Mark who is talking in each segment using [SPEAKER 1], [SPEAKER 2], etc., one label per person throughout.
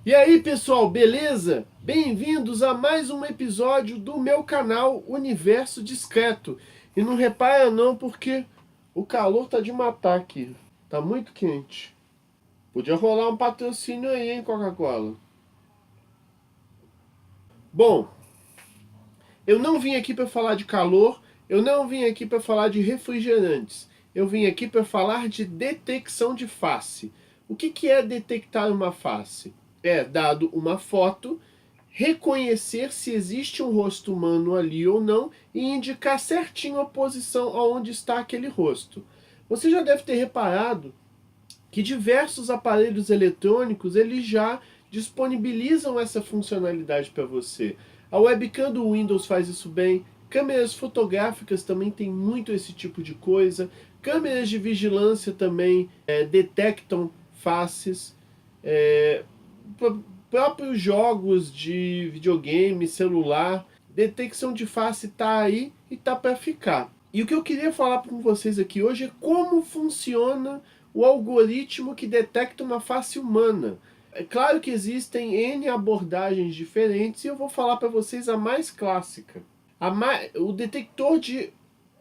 [SPEAKER 1] E aí pessoal, beleza? Bem-vindos a mais um episódio do meu canal Universo Discreto. E não repara não, porque o calor tá de matar aqui. Tá muito quente. Podia rolar um patrocínio aí, hein, Coca-Cola? Bom, eu não vim aqui para falar de calor, eu não vim aqui para falar de refrigerantes. Eu vim aqui para falar de detecção de face. O que é detectar uma face? É, dado uma foto, reconhecer se existe um rosto humano ali ou não e indicar certinho a posição aonde está aquele rosto. Você já deve ter reparado que diversos aparelhos eletrônicos eles já disponibilizam essa funcionalidade para você. A webcam do Windows faz isso bem, câmeras fotográficas também tem muito esse tipo de coisa, câmeras de vigilância também detectam faces, é, próprios jogos de videogame, celular, detecção de face está aí e está para ficar. E o que eu queria falar com vocês aqui hoje é como funciona o algoritmo que detecta uma face humana. É claro que existem N abordagens diferentes e eu vou falar para vocês a mais clássica. O detector de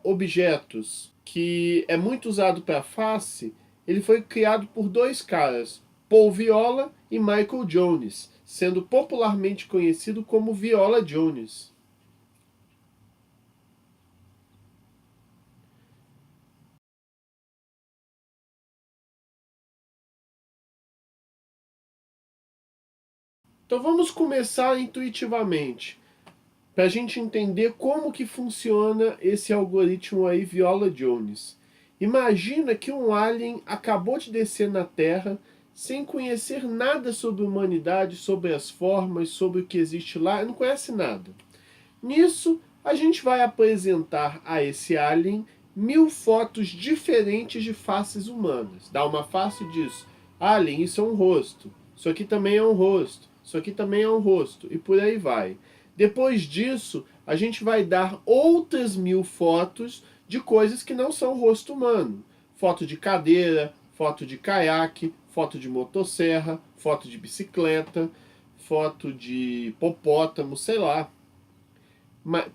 [SPEAKER 1] objetos, que é muito usado para face, ele foi criado por dois caras, Paul Viola e Michael Jones, sendo popularmente conhecido como Viola Jones. Então vamos começar intuitivamente, para a gente entender como que funciona esse algoritmo aí Viola Jones. Imagina que um alien acabou de descer na Terra sem conhecer nada sobre a humanidade, sobre as formas, sobre o que existe lá, não conhece nada. Nisso, a gente vai apresentar a esse alien 1000 fotos diferentes de faces humanas. Dá uma face e diz, alien, isso é um rosto, isso aqui também é um rosto, isso aqui também é um rosto, e por aí vai. Depois disso, a gente vai dar outras 1000 fotos de coisas que não são rosto humano. Foto de cadeira, foto de caiaque, foto de motosserra, foto de bicicleta, foto de hipopótamo, sei lá.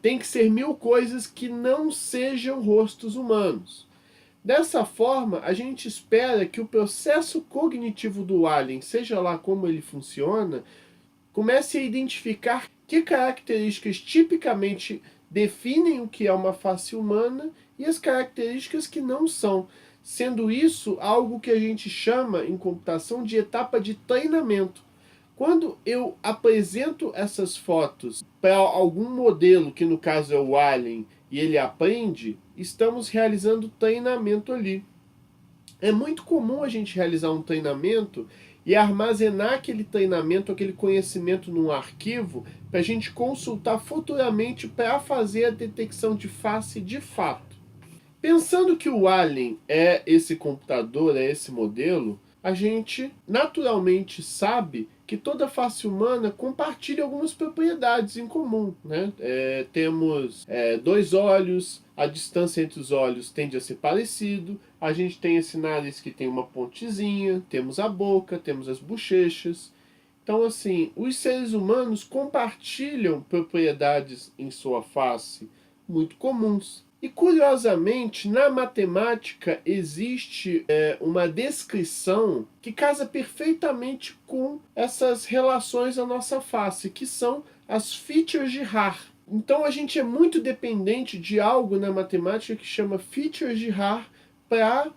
[SPEAKER 1] Tem que ser 1000 coisas que não sejam rostos humanos. Dessa forma, a gente espera que o processo cognitivo do alien, seja lá como ele funciona, comece a identificar que características tipicamente definem o que é uma face humana e as características que não são, sendo isso algo que a gente chama em computação de etapa de treinamento. Quando eu apresento essas fotos para algum modelo, que no caso é o Alien, e ele aprende, estamos realizando treinamento ali. É muito comum a gente realizar um treinamento e armazenar aquele treinamento, aquele conhecimento num arquivo, para a gente consultar futuramente para fazer a detecção de face de fato. Pensando que o Alien é esse computador, é esse modelo, a gente naturalmente sabe que toda face humana compartilha algumas propriedades em comum. Né? Temos dois olhos, a distância entre os olhos tende a ser parecido, a gente tem esse nariz que tem uma pontezinha, temos a boca, temos as bochechas. Então, assim, os seres humanos compartilham propriedades em sua face muito comuns. E curiosamente, na matemática existe uma descrição que casa perfeitamente com essas relações à nossa face, que são as features de Haar. Então a gente é muito dependente de algo na matemática que chama features de Haar para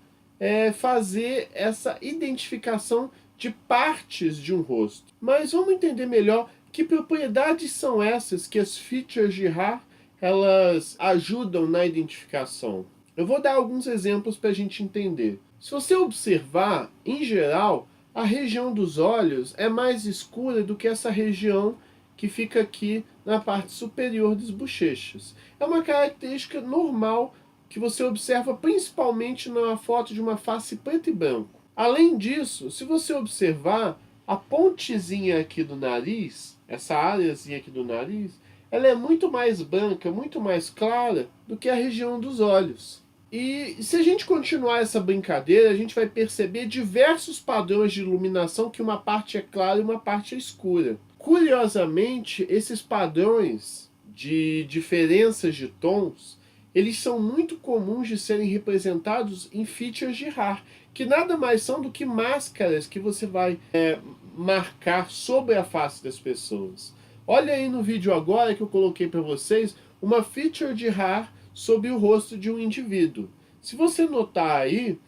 [SPEAKER 1] fazer essa identificação de partes de um rosto. Mas vamos entender melhor que propriedades são essas que as features de Haar elas ajudam na identificação. Eu vou dar alguns exemplos para a gente entender. Se você observar, em geral, a região dos olhos é mais escura do que essa região que fica aqui na parte superior das bochechas. É uma característica normal que você observa principalmente na foto de uma face preto e branco. Além disso, se você observar a pontezinha aqui do nariz, essa áreazinha aqui do nariz, ela é muito mais branca, muito mais clara do que a região dos olhos. E se a gente continuar essa brincadeira, a gente vai perceber diversos padrões de iluminação, que uma parte é clara e uma parte é escura. Curiosamente, esses padrões de diferenças de tons, eles são muito comuns de serem representados em features de RAR, que nada mais são do que máscaras que você vai marcar sobre a face das pessoas. Olha aí no vídeo agora que eu coloquei para vocês uma feature de RAR sobre o rosto de um indivíduo. Se você notar aí,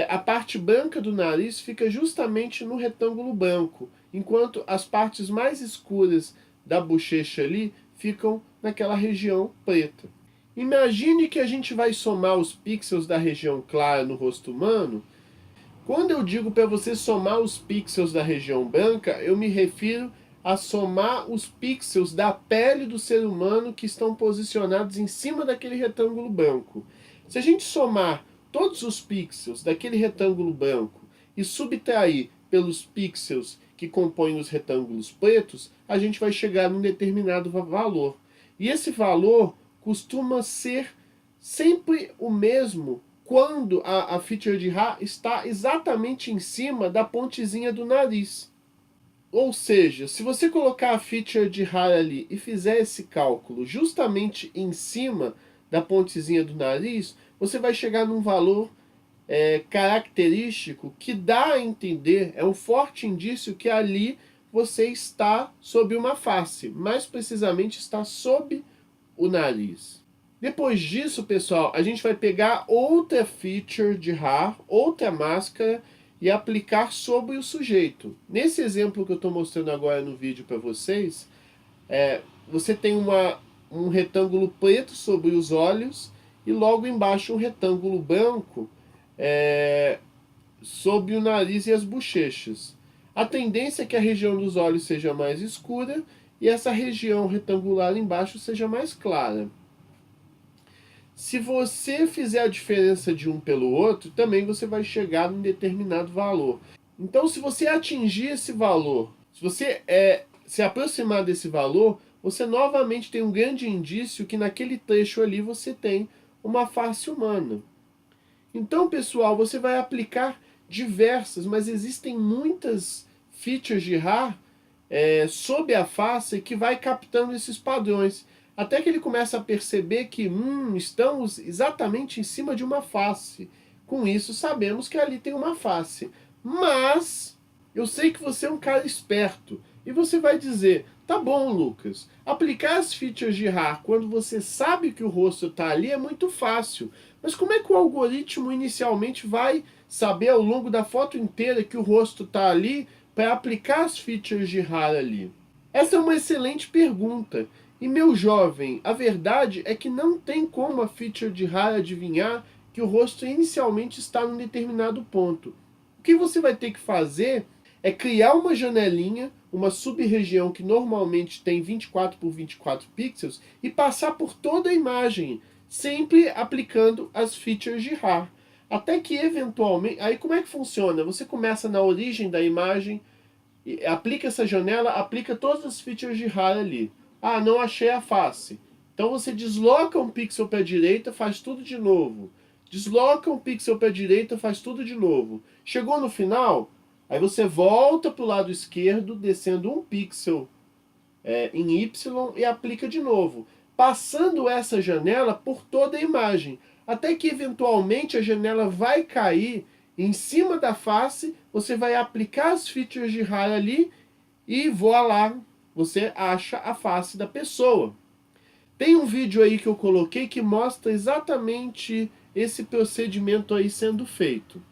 [SPEAKER 1] a parte branca do nariz fica justamente no retângulo branco, enquanto as partes mais escuras da bochecha ali ficam naquela região preta. Imagine que a gente vai somar os pixels da região clara no rosto humano. Quando eu digo para você somar os pixels da região branca, eu me refiro a somar os pixels da pele do ser humano que estão posicionados em cima daquele retângulo branco. Se a gente somar todos os pixels daquele retângulo branco e subtrair pelos pixels que compõem os retângulos pretos, a gente vai chegar num determinado valor. E esse valor costuma ser sempre o mesmo quando a feature de RAR está exatamente em cima da pontezinha do nariz. Ou seja, se você colocar a feature de RAR ali e fizer esse cálculo justamente em cima da pontezinha do nariz, você vai chegar num valor característico que dá a entender, é um forte indício que ali você está sob uma face, mais precisamente está sob o nariz. Depois disso, pessoal, a gente vai pegar outra feature de RAR, outra máscara, e aplicar sobre o sujeito. Nesse exemplo que eu estou mostrando agora no vídeo para vocês, você tem um retângulo preto sobre os olhos e logo embaixo um retângulo branco sobre o nariz e as bochechas. A tendência é que a região dos olhos seja mais escura e essa região retangular embaixo seja mais clara. Se você fizer a diferença de um pelo outro, também você vai chegar num determinado valor. Então, se você atingir esse valor, se você se aproximar desse valor, você novamente tem um grande indício que naquele trecho ali você tem uma face humana. Então, pessoal, você vai aplicar diversas, mas existem muitas features de RAR sob a face que vai captando esses padrões. Até que ele começa a perceber que estamos exatamente em cima de uma face. Com isso, sabemos que ali tem uma face. Mas eu sei que você é um cara esperto. E você vai dizer, tá bom, Lucas, aplicar as features de RAR quando você sabe que o rosto está ali é muito fácil. Mas como é que o algoritmo inicialmente vai saber ao longo da foto inteira que o rosto está ali para aplicar as features de RAR ali? Essa é uma excelente pergunta. E meu jovem, a verdade é que não tem como a feature de RAR adivinhar que o rosto inicialmente está num determinado ponto. O que você vai ter que fazer é criar uma janelinha, uma sub-região que normalmente tem 24 por 24 pixels e passar por toda a imagem, sempre aplicando as features de RAR. Até que eventualmente, aí como é que funciona? Você começa na origem da imagem, aplica essa janela, aplica todas as features de RAR ali. Ah, não achei a face. Então você desloca um pixel para a direita, faz tudo de novo. Desloca um pixel para a direita, faz tudo de novo. Chegou no final, aí você volta para o lado esquerdo, descendo um pixel em Y e aplica de novo. Passando essa janela por toda a imagem. Até que eventualmente a janela vai cair em cima da face, você vai aplicar as features de RAR ali e voilá, você acha a face da pessoa. Tem um vídeo aí que eu coloquei que mostra exatamente esse procedimento aí sendo feito.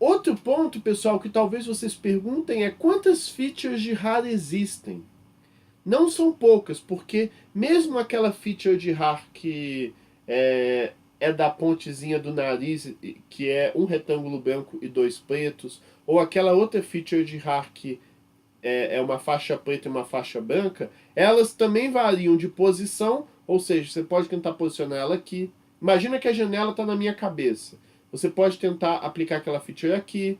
[SPEAKER 1] Outro ponto, pessoal, que talvez vocês perguntem é quantas features de RAR existem? não são poucas, porque mesmo aquela feature de RAR que é da pontezinha do nariz, que é um retângulo branco e dois pretos, ou aquela outra feature de RAR que é uma faixa preta e uma faixa branca, elas também variam de posição, ou seja, você pode tentar posicionar ela aqui. Imagina que a janela está na minha cabeça. Você pode tentar aplicar aquela feature aqui,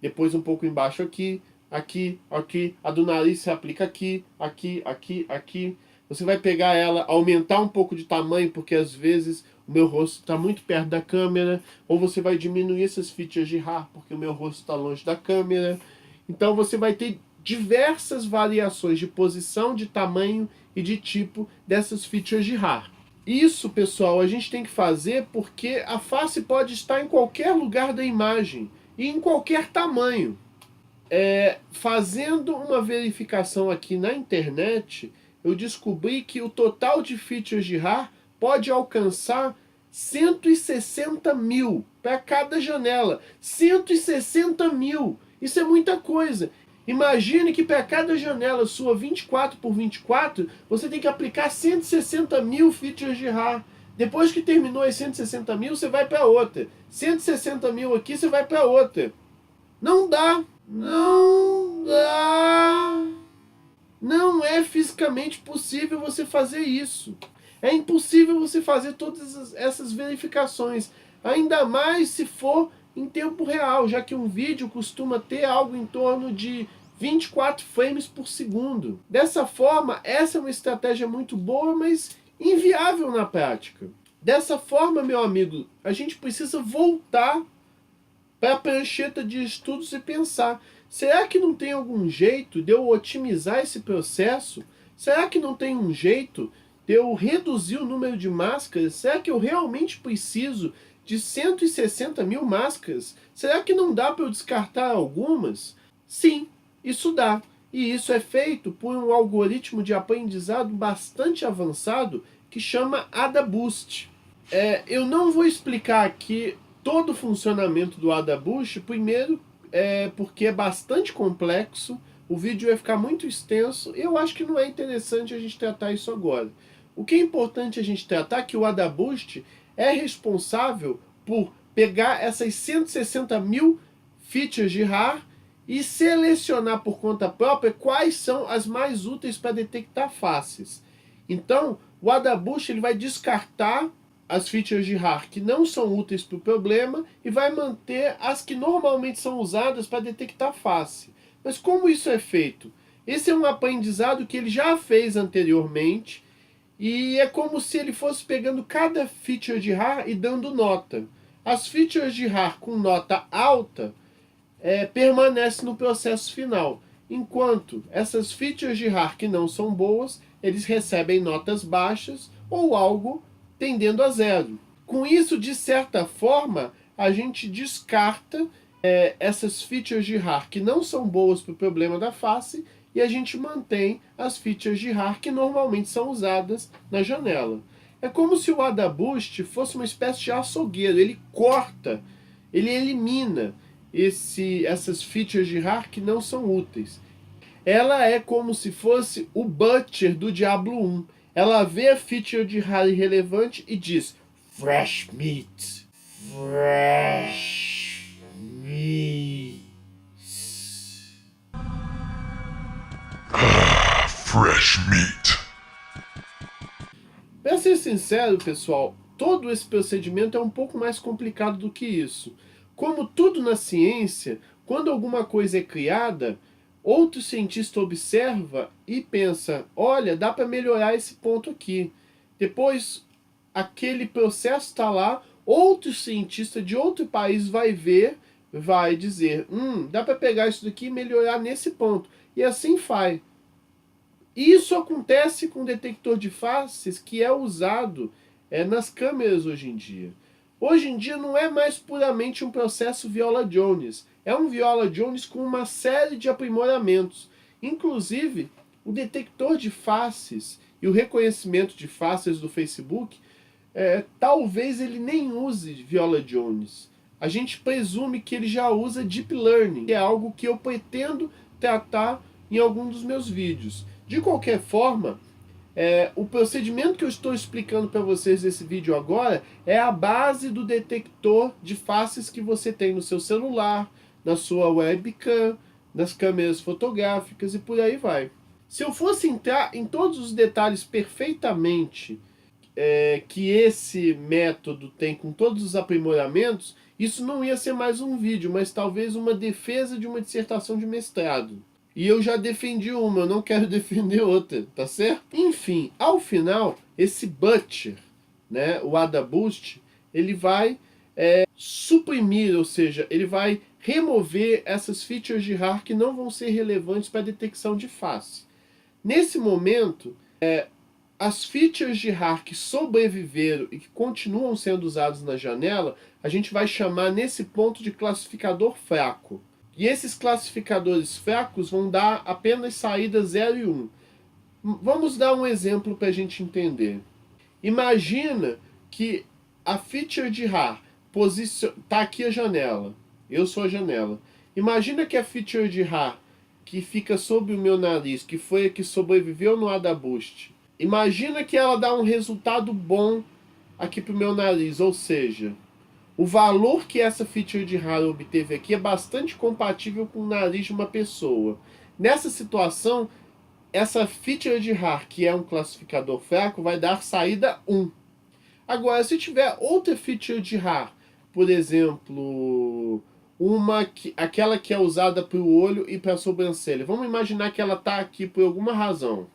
[SPEAKER 1] depois um pouco embaixo aqui, aqui, aqui. A do nariz você aplica aqui, aqui, aqui, aqui. Você vai pegar ela, aumentar um pouco de tamanho, porque às vezes o meu rosto está muito perto da câmera, ou você vai diminuir essas features de RAR, porque o meu rosto está longe da câmera. Então você vai ter diversas variações de posição, de tamanho e de tipo dessas features de RAR. Isso, pessoal, a gente tem que fazer porque a face pode estar em qualquer lugar da imagem e em qualquer tamanho. Fazendo uma verificação aqui na internet, eu descobri que o total de features de RAR pode alcançar 160 mil para cada janela. 160 mil! Isso é muita coisa. Imagine que para cada janela sua 24 por 24, você tem que aplicar 160 mil features de RAR. Depois que terminou as 160 mil, você vai para outra. 160 mil aqui, você vai para outra. Não dá. Não dá. Não é fisicamente possível você fazer isso. É impossível você fazer todas essas verificações. Ainda mais se for em tempo real, já que um vídeo costuma ter algo em torno de 24 frames por segundo. Dessa forma, essa é uma estratégia muito boa, mas inviável na prática. Dessa forma, meu amigo, a gente precisa voltar para a prancheta de estudos e pensar, será que não tem algum jeito de eu otimizar esse processo? Será que não tem um jeito de eu reduzir o número de máscaras? Será que eu realmente preciso de 160 mil máscaras? Será que não dá para eu descartar algumas? Sim, isso dá. E isso é feito por um algoritmo de aprendizado bastante avançado que chama AdaBoost. Eu não vou explicar aqui todo o funcionamento do AdaBoost, primeiro porque é bastante complexo, o vídeo vai ficar muito extenso, e eu acho que não é interessante a gente tratar isso agora. O que é importante a gente tratar é que o AdaBoost é responsável por pegar essas 160 mil features de RAR e selecionar por conta própria quais são as mais úteis para detectar faces. Então, o AdaBoost ele vai descartar as features de RAR que não são úteis para o problema e vai manter as que normalmente são usadas para detectar face. Mas como isso é feito? Esse é um aprendizado que ele já fez anteriormente e é como se ele fosse pegando cada feature de RAR e dando nota. As features de RAR com nota alta permanecem no processo final, enquanto essas features de RAR que não são boas, eles recebem notas baixas ou algo tendendo a zero. Com isso, de certa forma, a gente descarta essas features de RAR que não são boas para o problema da face e a gente mantém as features de RAR que normalmente são usadas na janela. É como se o AdaBoost fosse uma espécie de açougueiro, ele corta, ele elimina essas features de RAR que não são úteis. Ela é como se fosse o Butcher do Diablo 1. Ela vê a feature de RAR irrelevante e diz: Fresh meat. Fresh meat.
[SPEAKER 2] Fresh meat.
[SPEAKER 1] Para ser sincero, pessoal, todo esse procedimento é um pouco mais complicado do que isso. Como tudo na ciência, quando alguma coisa é criada, outro cientista observa e pensa, olha, dá para melhorar esse ponto aqui. Depois, aquele processo está lá, outro cientista de outro país vai ver, vai dizer, dá para pegar isso daqui e melhorar nesse ponto. E assim faz. Isso acontece com o detector de faces que é usado nas câmeras hoje em dia. Hoje em dia não é mais puramente um processo Viola-Jones. É um Viola-Jones com uma série de aprimoramentos. Inclusive, o detector de faces e o reconhecimento de faces do Facebook, talvez ele nem use Viola-Jones. A gente presume que ele já usa Deep Learning, que é algo que eu pretendo tratar em algum dos meus vídeos. De qualquer forma, o procedimento que eu estou explicando para vocês nesse vídeo agora é a base do detector de faces que você tem no seu celular, na sua webcam, nas câmeras fotográficas e por aí vai. Se eu fosse entrar em todos os detalhes perfeitamente que esse método tem com todos os aprimoramentos, isso não ia ser mais um vídeo, mas talvez uma defesa de uma dissertação de mestrado. E eu já defendi uma, eu não quero defender outra, tá certo? Enfim, ao final, esse Butcher, né, o AdaBoost, ele vai suprimir, ou seja, ele vai remover essas features de RAR que não vão ser relevantes para a detecção de face. Nesse momento, as features de RAR que sobreviveram e que continuam sendo usadas na janela, a gente vai chamar nesse ponto de classificador fraco. E esses classificadores fracos vão dar apenas saída 0 e 1. Vamos dar um exemplo para a gente entender. Imagina que a feature de RAR está aqui a janela. Eu sou a janela. Imagina que a feature de RAR que fica sob o meu nariz, que foi a que sobreviveu no AdaBoost, imagina que ela dá um resultado bom aqui para o meu nariz, ou seja, o valor que essa feature de RAR obteve aqui é bastante compatível com o nariz de uma pessoa. Nessa situação, essa feature de RAR, que é um classificador fraco, vai dar saída 1. Agora, se tiver outra feature de RAR, por exemplo, aquela que é usada para o olho e para a sobrancelha, vamos imaginar que ela está aqui por alguma razão.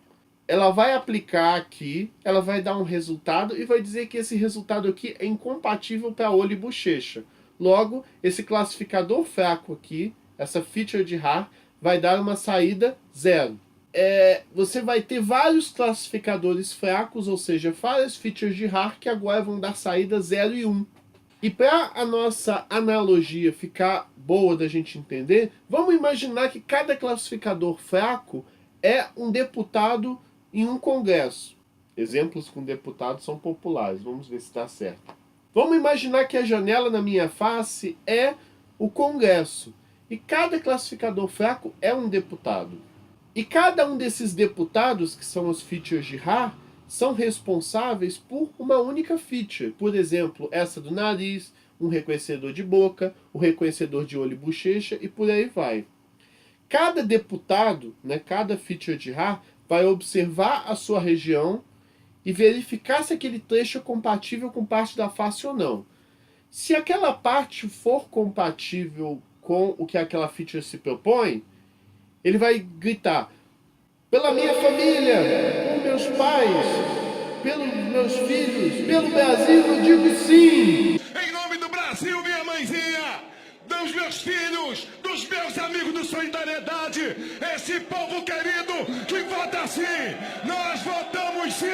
[SPEAKER 1] Ela vai aplicar aqui, ela vai dar um resultado e vai dizer que esse resultado aqui é incompatível para olho e bochecha. Logo, esse classificador fraco aqui, essa feature de RAR, vai dar uma saída 0. Você vai ter vários classificadores fracos, ou seja, várias features de RAR que agora vão dar saída 0 e 1. E para a nossa analogia ficar boa da gente entender, vamos imaginar que cada classificador fraco é um deputado em um congresso. Exemplos com deputados são populares, vamos ver se está certo. Vamos imaginar que a janela na minha face é o congresso. E cada classificador fraco é um deputado. E cada um desses deputados, que são as features de RAR, são responsáveis por uma única feature. Por exemplo, essa do nariz, um reconhecedor de boca, o reconhecedor de olho e bochecha e por aí vai. Cada deputado, né, cada feature de RAR, vai observar a sua região e verificar se aquele trecho é compatível com parte da face ou não. Se aquela parte for compatível com o que aquela feature se propõe, ele vai gritar: pela minha família, por meus pais, pelos meus filhos, pelo Brasil, eu digo sim!
[SPEAKER 3] Em nome do Brasil, minha mãezinha, dos meus filhos, dos meus amigos do Solidariedade, esse povo querido que vota sim, nós votamos sim,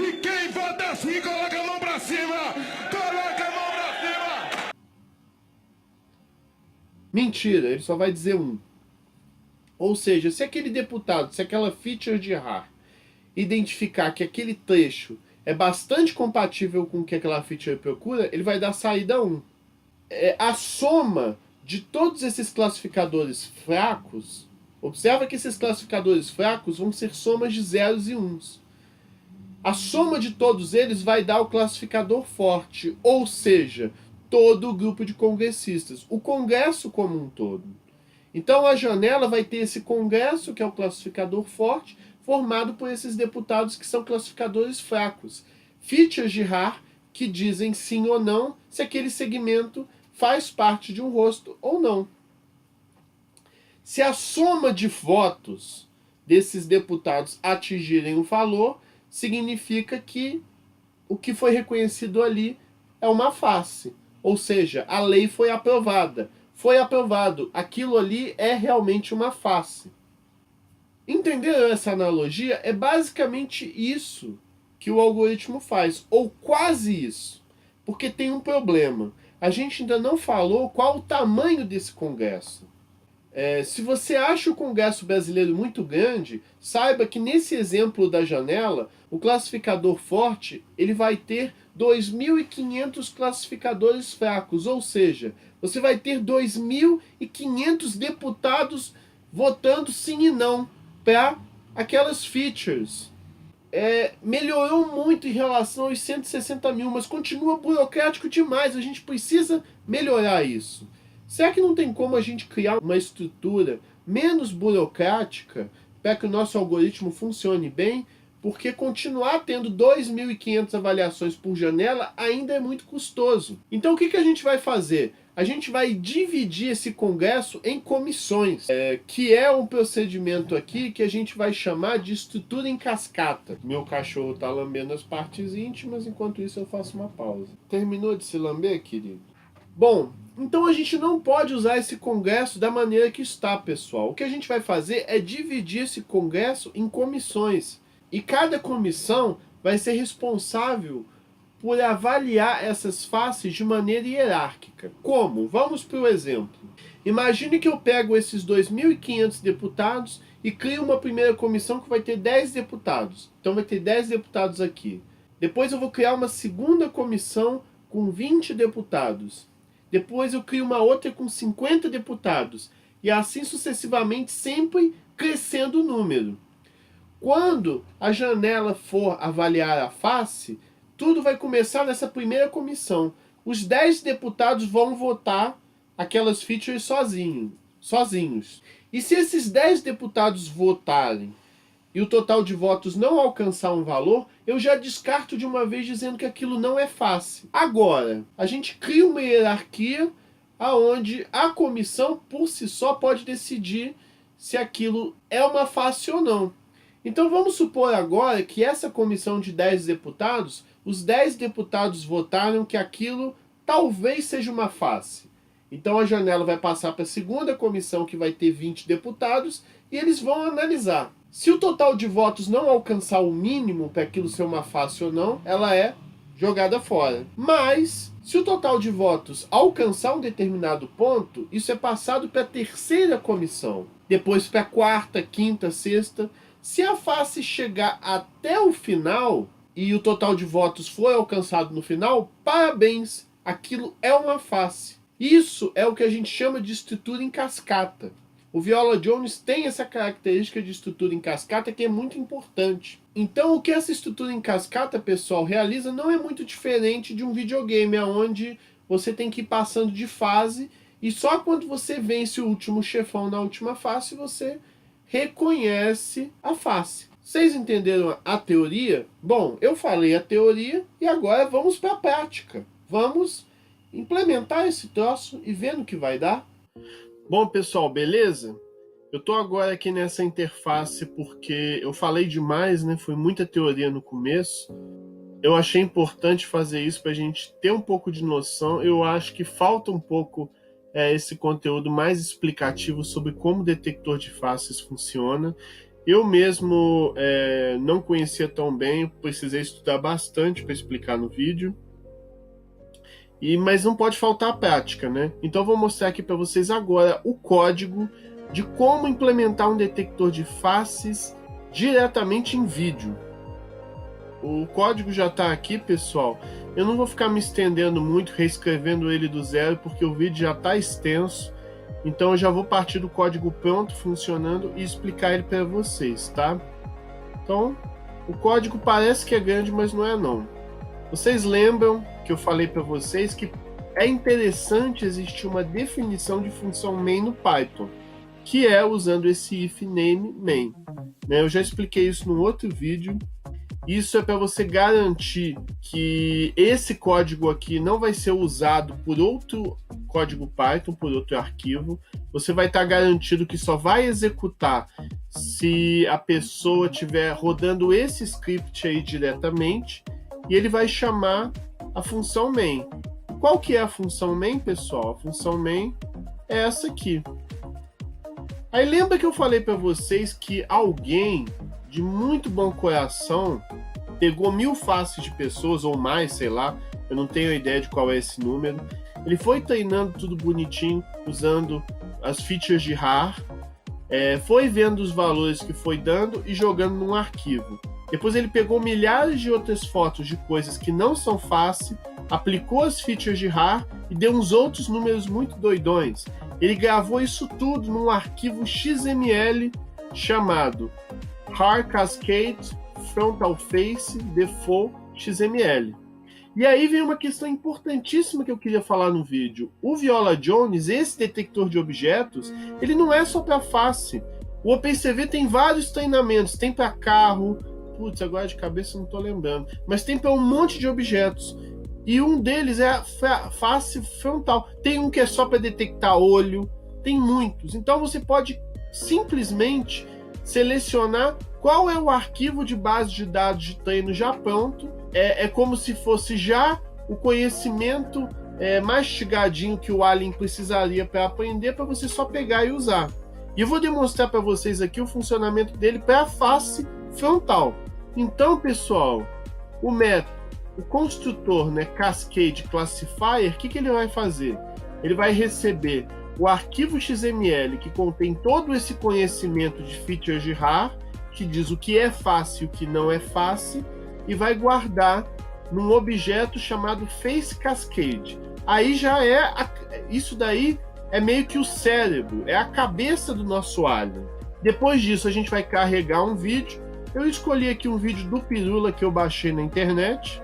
[SPEAKER 3] e quem vota sim, coloca a mão pra cima, coloca a mão pra cima.
[SPEAKER 1] Mentira, ele só vai dizer um. Ou seja, se aquele deputado, se aquela feature de RAR identificar que aquele trecho é bastante compatível com o que aquela feature procura, ele vai dar saída 1. A soma de todos esses classificadores fracos, observa que esses classificadores fracos vão ser somas de zeros e uns. A soma de todos eles vai dar o classificador forte, ou seja, todo o grupo de congressistas, o congresso como um todo. Então a janela vai ter esse congresso, que é o classificador forte, formado por esses deputados que são classificadores fracos. Features de RAR que dizem sim ou não se aquele segmento faz parte de um rosto ou não. Se a soma de votos desses deputados atingirem um valor, significa que o que foi reconhecido ali é uma face. Ou seja, a lei foi aprovada. Foi aprovado. Aquilo ali é realmente uma face. Entenderam essa analogia? É basicamente isso que o algoritmo faz. Ou quase isso. Porque tem um problema. A gente ainda não falou qual o tamanho desse congresso. Se você acha o Congresso brasileiro muito grande, saiba que nesse exemplo da janela, o classificador forte ele vai ter 2.500 classificadores fracos, ou seja, você vai ter 2.500 deputados votando sim e não para aquelas features. Melhorou muito em relação aos 160 mil, mas continua burocrático demais. A gente precisa melhorar isso. Será que não tem como a gente criar uma estrutura menos burocrática para que o nosso algoritmo funcione bem? Porque continuar tendo 2.500 avaliações por janela ainda é muito custoso. Então o que a gente vai fazer? A gente vai dividir esse congresso em comissões, que é um procedimento aqui que a gente vai chamar de estrutura em cascata. Meu cachorro está lambendo as partes íntimas, enquanto isso eu faço uma pausa. Terminou de se lamber, querido? Bom, então a gente não pode usar esse congresso da maneira que está, pessoal. O que a gente vai fazer é dividir esse congresso em comissões. E cada comissão vai ser responsável por avaliar essas faces de maneira hierárquica. Como? Vamos para o exemplo. Imagine que eu pego esses 2.500 deputados e crio uma primeira comissão que vai ter 10 deputados. Então vai ter 10 deputados aqui. Depois eu vou criar uma segunda comissão com 20 deputados. Depois eu crio uma outra com 50 deputados. E assim sucessivamente, sempre crescendo o número. Quando a janela for avaliar a face, tudo vai começar nessa primeira comissão. Os 10 deputados vão votar aquelas features sozinhos. E se esses 10 deputados votarem e o total de votos não alcançar um valor, eu já descarto de uma vez dizendo que aquilo não é face. Agora, a gente cria uma hierarquia onde a comissão por si só pode decidir se aquilo é uma face ou não. Então vamos supor agora que essa comissão de 10 deputados, os 10 deputados votaram que aquilo talvez seja uma face. Então a janela vai passar para a segunda comissão, que vai ter 20 deputados, e eles vão analisar. Se o total de votos não alcançar o mínimo para aquilo ser uma face ou não, ela é jogada fora. Mas, se o total de votos alcançar um determinado ponto, isso é passado para a terceira comissão. Depois para a quarta, quinta, sexta. Se a face chegar até o final e o total de votos for alcançado no final, parabéns, aquilo é uma face. Isso é o que a gente chama de estrutura em cascata. O Viola Jones tem essa característica de estrutura em cascata que é muito importante. Então o que essa estrutura em cascata, pessoal, realiza não é muito diferente de um videogame, onde você tem que ir passando de fase e só quando você vence o último chefão na última fase, você reconhece a face. Vocês entenderam a teoria? Bom, eu falei a teoria e agora vamos para a prática. Vamos implementar esse troço e ver no que vai dar. Bom, pessoal, beleza? Eu estou agora aqui nessa interface porque eu falei demais, né? Foi muita teoria no começo. Eu achei importante fazer isso para a gente ter um pouco de noção. Eu acho que falta um pouco esse conteúdo mais explicativo sobre como o detector de faces funciona. Eu mesmo não conhecia tão bem, precisei estudar bastante para explicar no vídeo. Mas não pode faltar a prática, né? Então eu vou mostrar aqui para vocês agora o código de como implementar um detector de faces diretamente em vídeo. O código já está aqui, pessoal. Eu não vou ficar me estendendo muito, reescrevendo ele do zero, porque o vídeo já está extenso. Então eu já vou partir do código pronto, funcionando, e explicar ele para vocês, tá? Então, o código parece que é grande, mas não é não. Vocês lembram que eu falei para vocês que é interessante existir uma definição de função main no Python, que é usando esse if name main. Eu já expliquei isso num outro vídeo. Isso é para você garantir que esse código aqui não vai ser usado por outro código Python, por outro arquivo. Você vai estar garantido que só vai executar se a pessoa estiver rodando esse script aí diretamente, e ele vai chamar a função main. Qual que é a função main, pessoal? A função main é essa aqui. Aí lembra que eu falei para vocês que alguém de muito bom coração pegou 1000 faces de pessoas ou mais, sei lá, eu não tenho ideia de qual é esse número. Ele foi treinando tudo bonitinho, usando as features de RAR, foi vendo os valores que foi dando e jogando num arquivo. Depois ele pegou milhares de outras fotos de coisas que não são face, aplicou as features de RAR e deu uns outros números muito doidões. Ele gravou isso tudo num arquivo XML chamado Har Cascade Frontal Face Default XML. E aí vem uma questão importantíssima que eu queria falar no vídeo. O Viola Jones, esse detector de objetos, ele não é só para face. O OpenCV tem vários treinamentos, tem para carro, putz, agora de cabeça não estou lembrando, mas tem para um monte de objetos. E um deles é a face frontal. Tem um que é só para detectar olho, tem muitos. Então você pode simplesmente selecionar qual é o arquivo de base de dados de treino já pronto. É como se fosse já o conhecimento mastigadinho que o Alien precisaria para aprender, para você só pegar e usar. E eu vou demonstrar para vocês aqui o funcionamento dele para a face frontal. Então, pessoal, o método, o construtor, né, Cascade Classifier, o que ele vai fazer? Ele vai receber o arquivo XML que contém todo esse conhecimento de features de RAR, que diz o que é face e o que não é face, e vai guardar num objeto chamado Face Cascade. Aí já isso daí é meio que o cérebro, é a cabeça do nosso Alien. Depois disso a gente vai carregar um vídeo. Eu escolhi aqui um vídeo do Pirula que eu baixei na internet.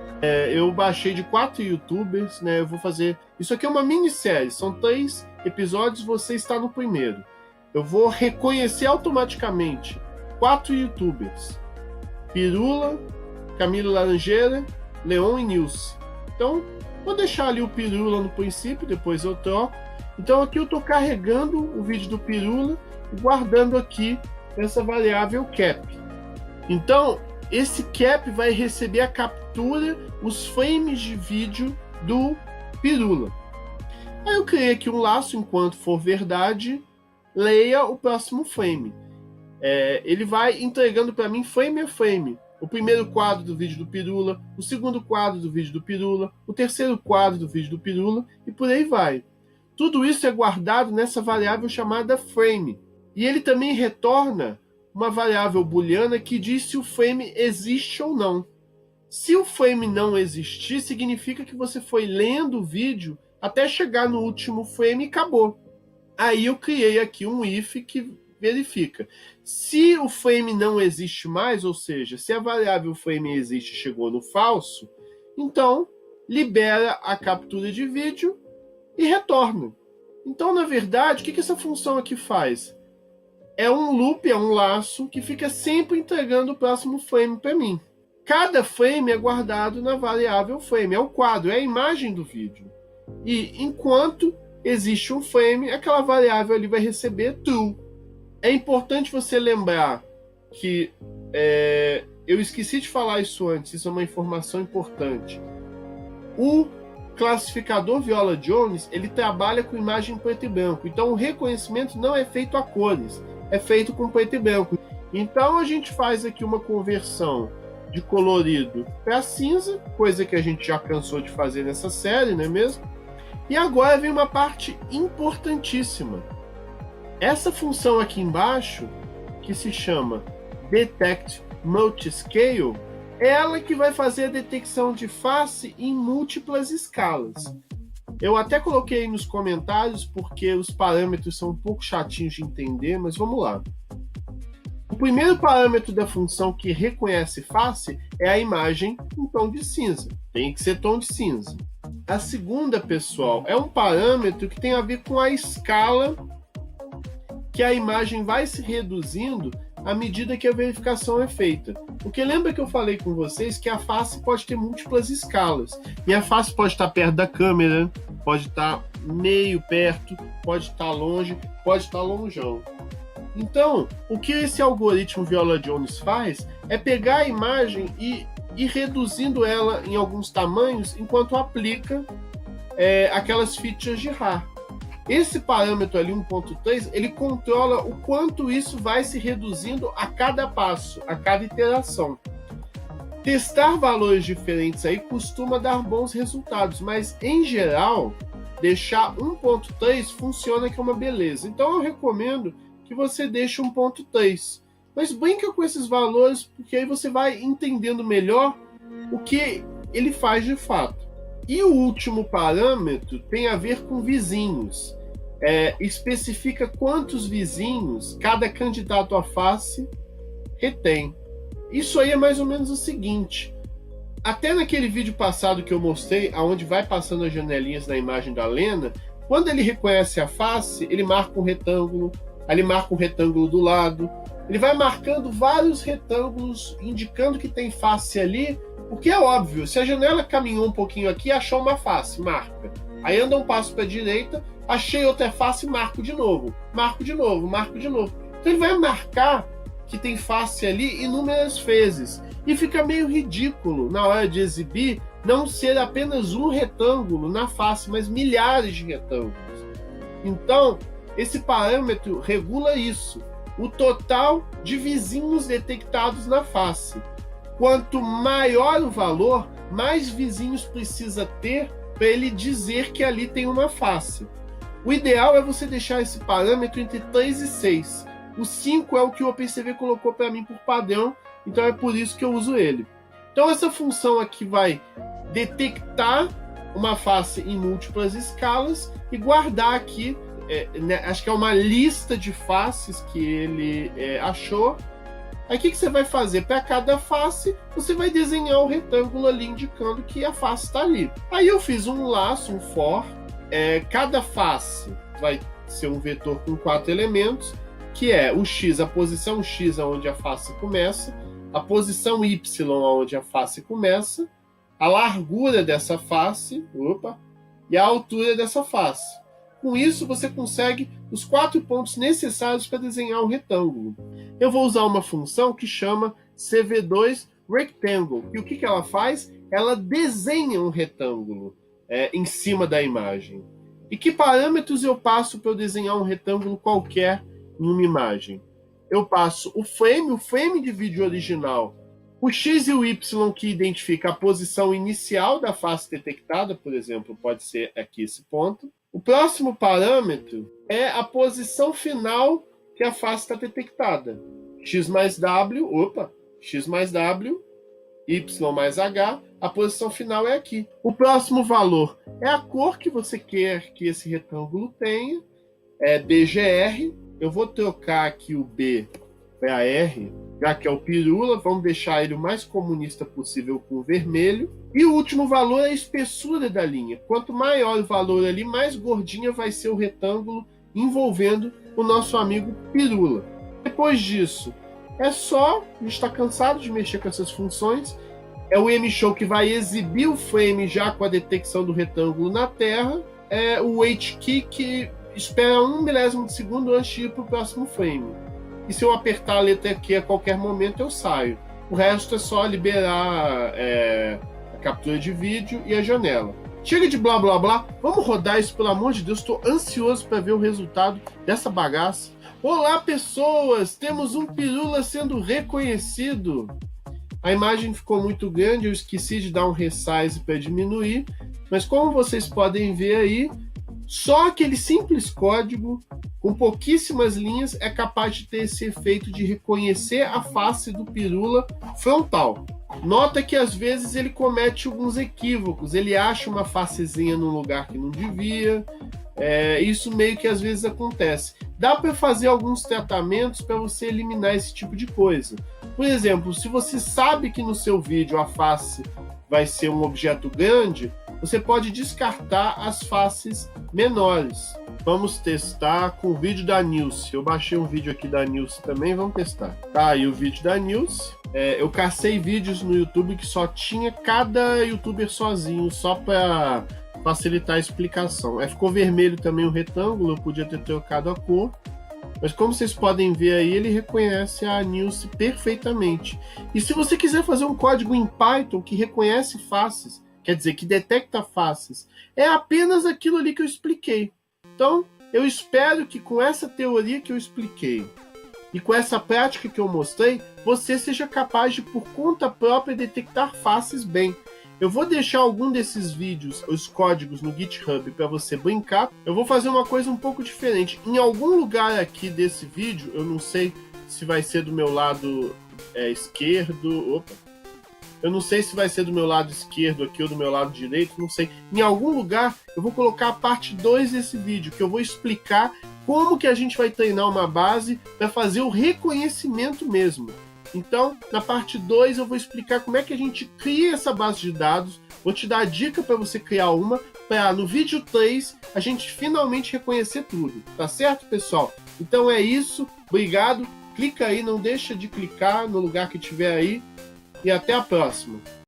[SPEAKER 1] Eu baixei de 4 youtubers, né? Eu vou fazer... Isso aqui é uma minissérie, são 3 episódios, você está no primeiro. Eu vou reconhecer automaticamente 4 youtubers: Pirula, Camilo Laranjeira, Leon e Nilce. Então, vou deixar ali o Pirula no princípio, depois eu troco. Então aqui eu estou carregando o vídeo do Pirula e guardando aqui essa variável cap. Então, esse cap vai receber a captura, os frames de vídeo do Pirula. Aí eu criei aqui um laço, enquanto for verdade, leia o próximo frame. Ele vai entregando para mim frame a frame. O primeiro quadro do vídeo do Pirula, o segundo quadro do vídeo do Pirula, o terceiro quadro do vídeo do Pirula, e por aí vai. Tudo isso é guardado nessa variável chamada frame. E ele também retorna uma variável booleana que diz se o frame existe ou não. Se o frame não existir, significa que você foi lendo o vídeo até chegar no último frame e acabou. Aí eu criei aqui um if que verifica. Se o frame não existe mais, ou seja, se a variável frame existe e chegou no falso, então libera a captura de vídeo e retorna. Então, na verdade, o que essa função aqui faz? É um loop, é um laço que fica sempre entregando o próximo frame para mim. Cada frame é guardado na variável frame, é o quadro, é a imagem do vídeo. E enquanto existe um frame, aquela variável ali vai receber true. É importante você lembrar que eu esqueci de falar isso antes, isso é uma informação importante. O classificador Viola Jones, ele trabalha com imagem preto e branco, então o reconhecimento não é feito a cores, é feito com preto e branco. Então a gente faz aqui uma conversão de colorido para cinza, coisa que a gente já cansou de fazer nessa série, não é mesmo? E agora vem uma parte importantíssima. Essa função aqui embaixo, que se chama Detect Multiscale, é ela que vai fazer a detecção de face em múltiplas escalas. Eu até coloquei nos comentários porque os parâmetros são um pouco chatinhos de entender, mas vamos lá. O primeiro parâmetro da função que reconhece face é a imagem em tom de cinza. Tem que ser tom de cinza. A segunda, pessoal, é um parâmetro que tem a ver com a escala que a imagem vai se reduzindo à medida que a verificação é feita. Porque lembra que eu falei com vocês que a face pode ter múltiplas escalas. Minha face pode estar perto da câmera, pode estar meio perto, pode estar longe, pode estar longeão. Então, o que esse algoritmo Viola Jones faz é pegar a imagem e ir reduzindo ela em alguns tamanhos enquanto aplica aquelas features de RAR. Esse parâmetro ali, 1.3, ele controla o quanto isso vai se reduzindo a cada passo, a cada iteração. Testar valores diferentes aí costuma dar bons resultados, mas em geral, deixar 1.3 funciona que é uma beleza. Então eu recomendo que você deixe 1.3. Mas brinca com esses valores, porque aí você vai entendendo melhor o que ele faz de fato. E o último parâmetro tem a ver com vizinhos. Especifica quantos vizinhos cada candidato à face retém. Isso aí é mais ou menos o seguinte. Até naquele vídeo passado que eu mostrei, onde vai passando as janelinhas na imagem da Lena, quando ele reconhece a face, ele marca um retângulo, aí ele marca um retângulo do lado, ele vai marcando vários retângulos, indicando que tem face ali, porque é óbvio, se a janela caminhou um pouquinho aqui, achou uma face, marca. Aí anda um passo para a direita, achei outra face, marco de novo, marco de novo, marco de novo. Então ele vai marcar que tem face ali inúmeras vezes. E fica meio ridículo, na hora de exibir, não ser apenas um retângulo na face, mas milhares de retângulos. Então, esse parâmetro regula isso, o total de vizinhos detectados na face. Quanto maior o valor, mais vizinhos precisa ter para ele dizer que ali tem uma face. O ideal é você deixar esse parâmetro entre 3 e 6. O 5 é o que o OpenCV colocou para mim por padrão, então é por isso que eu uso ele. Então essa função aqui vai detectar uma face em múltiplas escalas e guardar aqui, acho que é uma lista de faces que ele achou. Aí o que você vai fazer? Para cada face, você vai desenhar um retângulo ali indicando que a face está ali. Aí eu fiz um laço, um for. Cada face vai ser um vetor com 4 elementos, que é o x, a posição x onde a face começa, a posição y onde a face começa, a largura dessa face, e a altura dessa face. Com isso, você consegue os 4 pontos necessários para desenhar um retângulo. Eu vou usar uma função que chama CV2 Rectangle. E o que ela faz? Ela desenha um retângulo em cima da imagem. E que parâmetros eu passo para eu desenhar um retângulo qualquer em uma imagem? Eu passo o frame de vídeo original, o x e o y que identifica a posição inicial da face detectada, por exemplo, pode ser aqui esse ponto. O próximo parâmetro é a posição final que a face está detectada. X mais W, Y mais H, a posição final é aqui. O próximo valor é a cor que você quer que esse retângulo tenha, é BGR. Eu vou trocar aqui o B para R, já que é o pirula, vamos deixar ele o mais comunista possível com o vermelho. E o último valor é a espessura da linha. Quanto maior o valor ali, mais gordinha vai ser o retângulo envolvendo o nosso amigo pirula. Depois disso, a gente está cansado de mexer com essas funções. É o MShow que vai exibir o frame já com a detecção do retângulo na Terra. É o WaitKey que espera 1 milésimo de segundo antes de ir para o próximo frame. E se eu apertar a letra Q a qualquer momento, eu saio. O resto é só liberar a captura de vídeo e a janela. Chega de blá blá blá, vamos rodar isso, pelo amor de Deus, estou ansioso para ver o resultado dessa bagaça. Olá pessoas, temos um pirula sendo reconhecido. A imagem ficou muito grande, eu esqueci de dar um resize para diminuir, mas como vocês podem ver aí, só aquele simples código, com pouquíssimas linhas, é capaz de ter esse efeito de reconhecer a face do pirula frontal. Nota que às vezes ele comete alguns equívocos, ele acha uma facezinha num lugar que não devia, isso meio que às vezes acontece. Dá para fazer alguns tratamentos para você eliminar esse tipo de coisa. Por exemplo, se você sabe que no seu vídeo a face vai ser um objeto grande, você pode descartar as faces menores. Vamos testar com o vídeo da Nilce. Eu baixei um vídeo aqui da Nilce também, vamos testar. Tá aí o vídeo da Nilce. Eu cacei vídeos no YouTube que só tinha cada youtuber sozinho, só para facilitar a explicação. Ficou vermelho também o retângulo, eu podia ter trocado a cor. Mas como vocês podem ver aí, ele reconhece a Nilce perfeitamente. E se você quiser fazer um código em Python que reconhece faces, quer dizer, que detecta faces, é apenas aquilo ali que eu expliquei. Então, eu espero que com essa teoria que eu expliquei e com essa prática que eu mostrei, você seja capaz de, por conta própria, detectar faces bem. Eu vou deixar algum desses vídeos, os códigos, no GitHub para você brincar. Eu vou fazer uma coisa um pouco diferente. Em algum lugar aqui desse vídeo, eu não sei se vai ser do meu lado esquerdo. Eu não sei se vai ser do meu lado esquerdo aqui ou do meu lado direito, não sei. Em algum lugar eu vou colocar a parte 2 desse vídeo, que eu vou explicar como que a gente vai treinar uma base para fazer o reconhecimento mesmo. Então, na parte 2 eu vou explicar como é que a gente cria essa base de dados, vou te dar a dica para você criar uma, para no vídeo 3 a gente finalmente reconhecer tudo, tá certo, pessoal? Então é isso, obrigado, clica aí, não deixa de clicar no lugar que tiver aí, e até a próxima.